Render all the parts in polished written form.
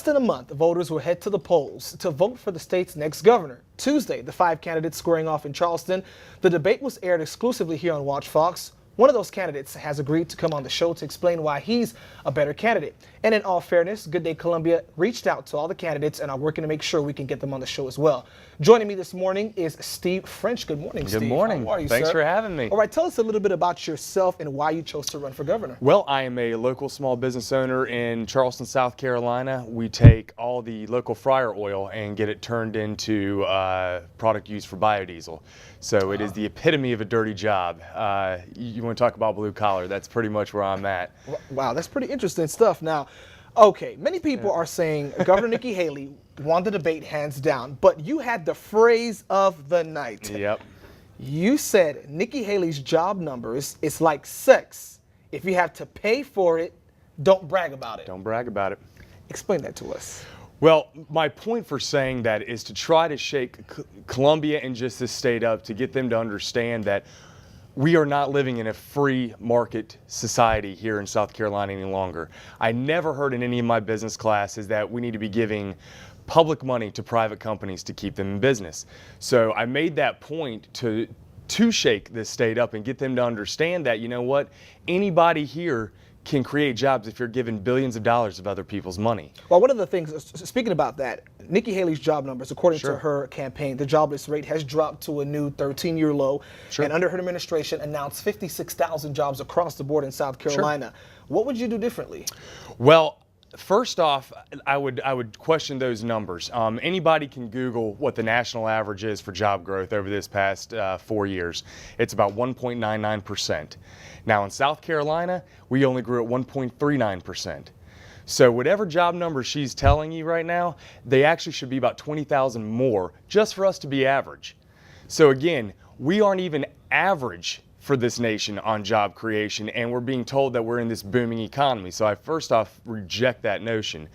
than a month, voters will head to the polls to vote for the state's next governor. Tuesday, the 5 candidates squaring off in Charleston. The debate was aired exclusively here on WACH Fox. One of those candidates has agreed to come on the show to explain why he's a better candidate. And in all fairness, Good Day Columbia reached out to all the candidates and are working to make sure we can get them on the show as well. Joining me this morning is Steve French. Good morning, Steve. Good morning. How are you, Thanks sir? for having me. All right, tell us a little bit about yourself and why you chose to run for governor. Well, I am a local small business owner in Charleston, South Carolina. We take all the local fryer oil and get it turned into product used for biodiesel. So it is the epitome of a dirty job. You want to talk about blue collar, that's pretty much where I'm at. Wow, that's pretty interesting stuff. Now, okay, many people are saying Governor Nikki Haley won the debate hands down, but you had the phrase of the night. Yep. You said Nikki Haley's job numbers is like sex. If you have to pay for it, don't brag about it. Don't brag about it. Explain that to us. Well, my point for saying that is to try to shake Columbia and just this state up to get them to understand that we are not living in a free market society here in South Carolina any longer. I never heard in any of my business classes that we need to be giving public money to private companies to keep them in business. So I made that point to shake this state up and get them to understand that, you know what, anybody here can create jobs if you're giving billions of dollars of other people's money. Well, one of the things, speaking about that, Nikki Haley's job numbers, according to her campaign, the jobless rate has dropped to a new 13-year low. And under her administration announced 56,000 jobs across the board in South Carolina. What would you do differently? Well, first off, I would question those numbers. Anybody can Google what the national average is for job growth over this past 4 years. It's about 1.99%. Now in South Carolina, we only grew at 1.39%. So whatever job number she's telling you right now, they actually should be about 20,000 more just for us to be average. So again, we aren't even average for this nation on job creation, and we're being told that we're in this booming economy. So I first off reject that notion.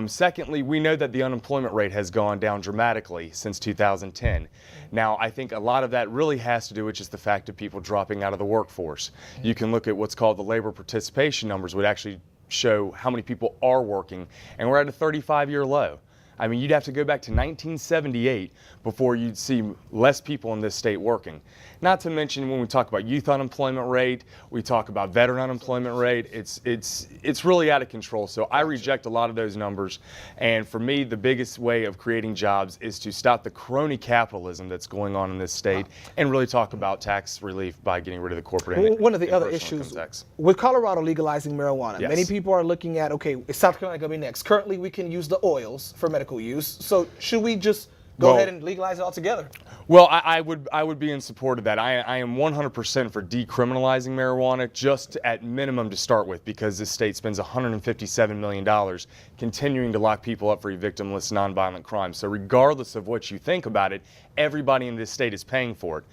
Secondly, we know that the unemployment rate has gone down dramatically since 2010. Now, I think a lot of that really has to do with just the fact of people dropping out of the workforce. You can look at what's called the labor participation numbers, would actually show how many people are working, and we're at a 35-year low. I mean, you'd have to go back to 1978 before you'd see less people in this state working. Not to mention when we talk about youth unemployment rate, we talk about veteran unemployment rate, it's really out of control. So I reject a lot of those numbers. And for me, the biggest way of creating jobs is to stop the crony capitalism that's going on in this state and really talk about tax relief by getting rid of the corporate One of the other issues with Colorado legalizing marijuana, many people are looking at, okay, is South Carolina going to be next? Currently, we can use the oils for medical use. So should we just go ahead and legalize it altogether? Well, I would be in support of that. I am 100% for decriminalizing marijuana, just at minimum to start with, because this state spends $157 million continuing to lock people up for victimless nonviolent crimes. So regardless of what you think about it, everybody in this state is paying for it.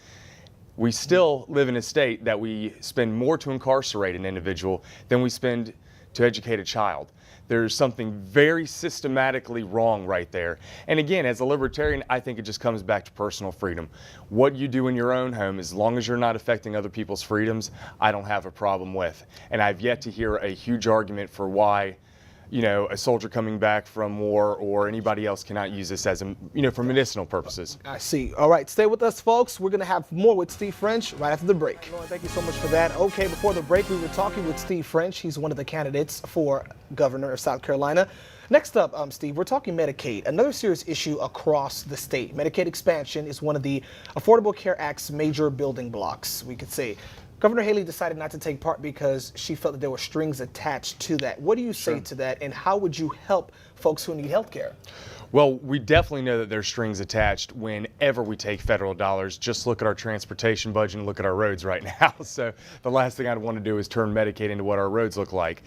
We still live in a state that we spend more to incarcerate an individual than we spend to educate a child. There's something very systematically wrong right there. And again, as a libertarian, I think it just comes back to personal freedom. What you do in your own home, as long as you're not affecting other people's freedoms, I don't have a problem with. And I've yet to hear a huge argument for why, you know, a soldier coming back from war or anybody else cannot use this as, for medicinal purposes. I see. All right, stay with us, folks. We're going to have more with Steve French right after the break. Thank you so much for that. Okay, before the break, we were talking with Steve French. He's one of the candidates for governor of South Carolina. Next up, Steve, we're talking Medicaid, another serious issue across the state. Medicaid expansion is one of the Affordable Care Act's major building blocks, we could say. Governor Haley decided not to take part because she felt that there were strings attached to that. What do you say to that, and how would you help folks who need health care? Well, we definitely know that there's strings attached whenever we take federal dollars. Just look at our transportation budget and look at our roads right now. So the last thing I'd want to do is turn Medicaid into what our roads look like.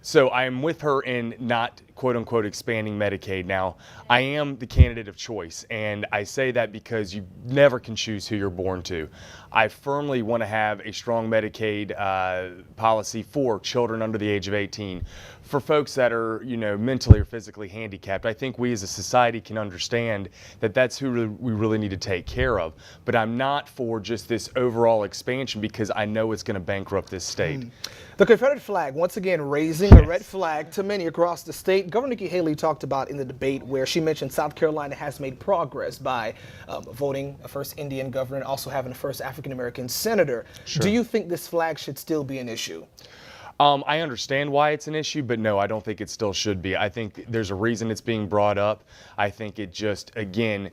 So I am with her in not quote-unquote expanding Medicaid. Now, I am the candidate of choice, and I say that because you never can choose who you're born to. I firmly want to have a strong Medicaid policy for children under the age of 18. For folks that are, mentally or physically handicapped, I think we as a society can understand that that's who we really need to take care of. But I'm not for just this overall expansion because I know it's going to bankrupt this state. The Confederate flag, once again, raising a red flag to many across the state. Governor Nikki Haley talked about in the debate where she mentioned South Carolina has made progress by voting a first Indian governor and also having a first African-American senator. Sure. Do you think this flag should still be an issue? I understand why it's an issue, but no, I don't think it still should be. I think there's a reason it's being brought up. I think it just, again,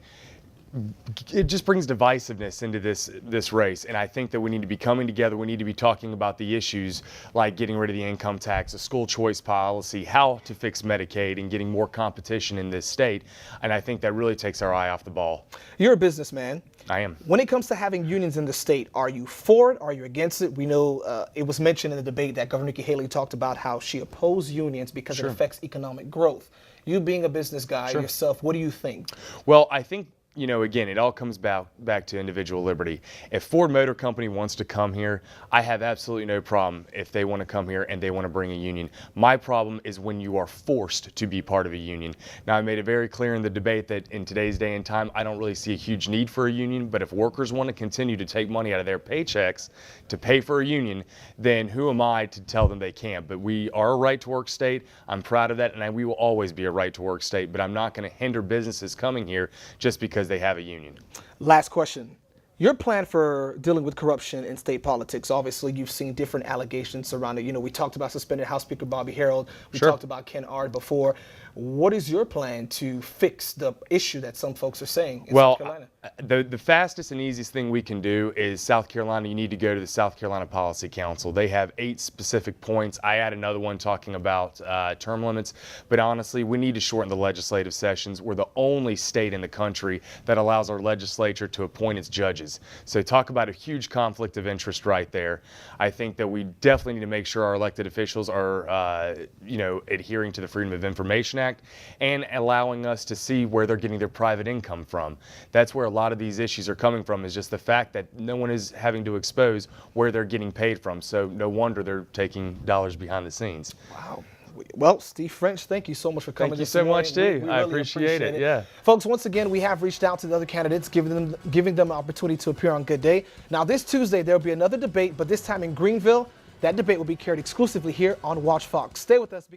it just brings divisiveness into this race, and I think that we need to be coming together. We need to be talking about the issues like getting rid of the income tax, a school choice policy, how to fix Medicaid, and getting more competition in this state. And I think that really takes our eye off the ball. You're a businessman. I am. When it comes to having unions in the state, are you for it? Are you against it? We know it was mentioned in the debate that Governor Nikki Haley talked about how she opposed unions because Sure. it affects economic growth. You being a business guy Sure. yourself, what do you think? Well, I think, you know, again, it all comes back to individual liberty. If Ford Motor Company wants to come here, I have absolutely no problem if they want to come here and they want to bring a union. My problem is when you are forced to be part of a union. Now, I made it very clear in the debate that in today's day and time, I don't really see a huge need for a union, but if workers want to continue to take money out of their paychecks to pay for a union, then who am I to tell them they can't? But we are a right-to-work state. I'm proud of that, and we will always be a right-to-work state, but I'm not going to hinder businesses coming here just because they have a union. Last question. Your plan for dealing with corruption in state politics, obviously you've seen different allegations surrounding, you know, we talked about suspended House Speaker Bobby Harreld, we Sure. talked about Ken Ard before. What is your plan to fix the issue that some folks are saying in South Carolina? The fastest and easiest thing we can do is South Carolina, you need to go to the South Carolina Policy Council. They have 8 specific points. I add another one talking about term limits, but honestly, we need to shorten the legislative sessions. We're the only state in the country that allows our legislature to appoint its judges. So talk about a huge conflict of interest right there. I think that we definitely need to make sure our elected officials are, you know, adhering to the Freedom of Information Act and allowing us to see where they're getting their private income from. That's where a lot of these issues are coming from, is just the fact that no one is having to expose where they're getting paid from. So no wonder they're taking dollars behind the scenes. Wow. Well, Steve French, thank you so much for coming. Thank you so much, too. I appreciate it. Yeah. Folks, once again, we have reached out to the other candidates, giving them an opportunity to appear on Good Day. Now, this Tuesday, there'll be another debate, but this time in Greenville. That debate will be carried exclusively here on Watch Fox. Stay with us.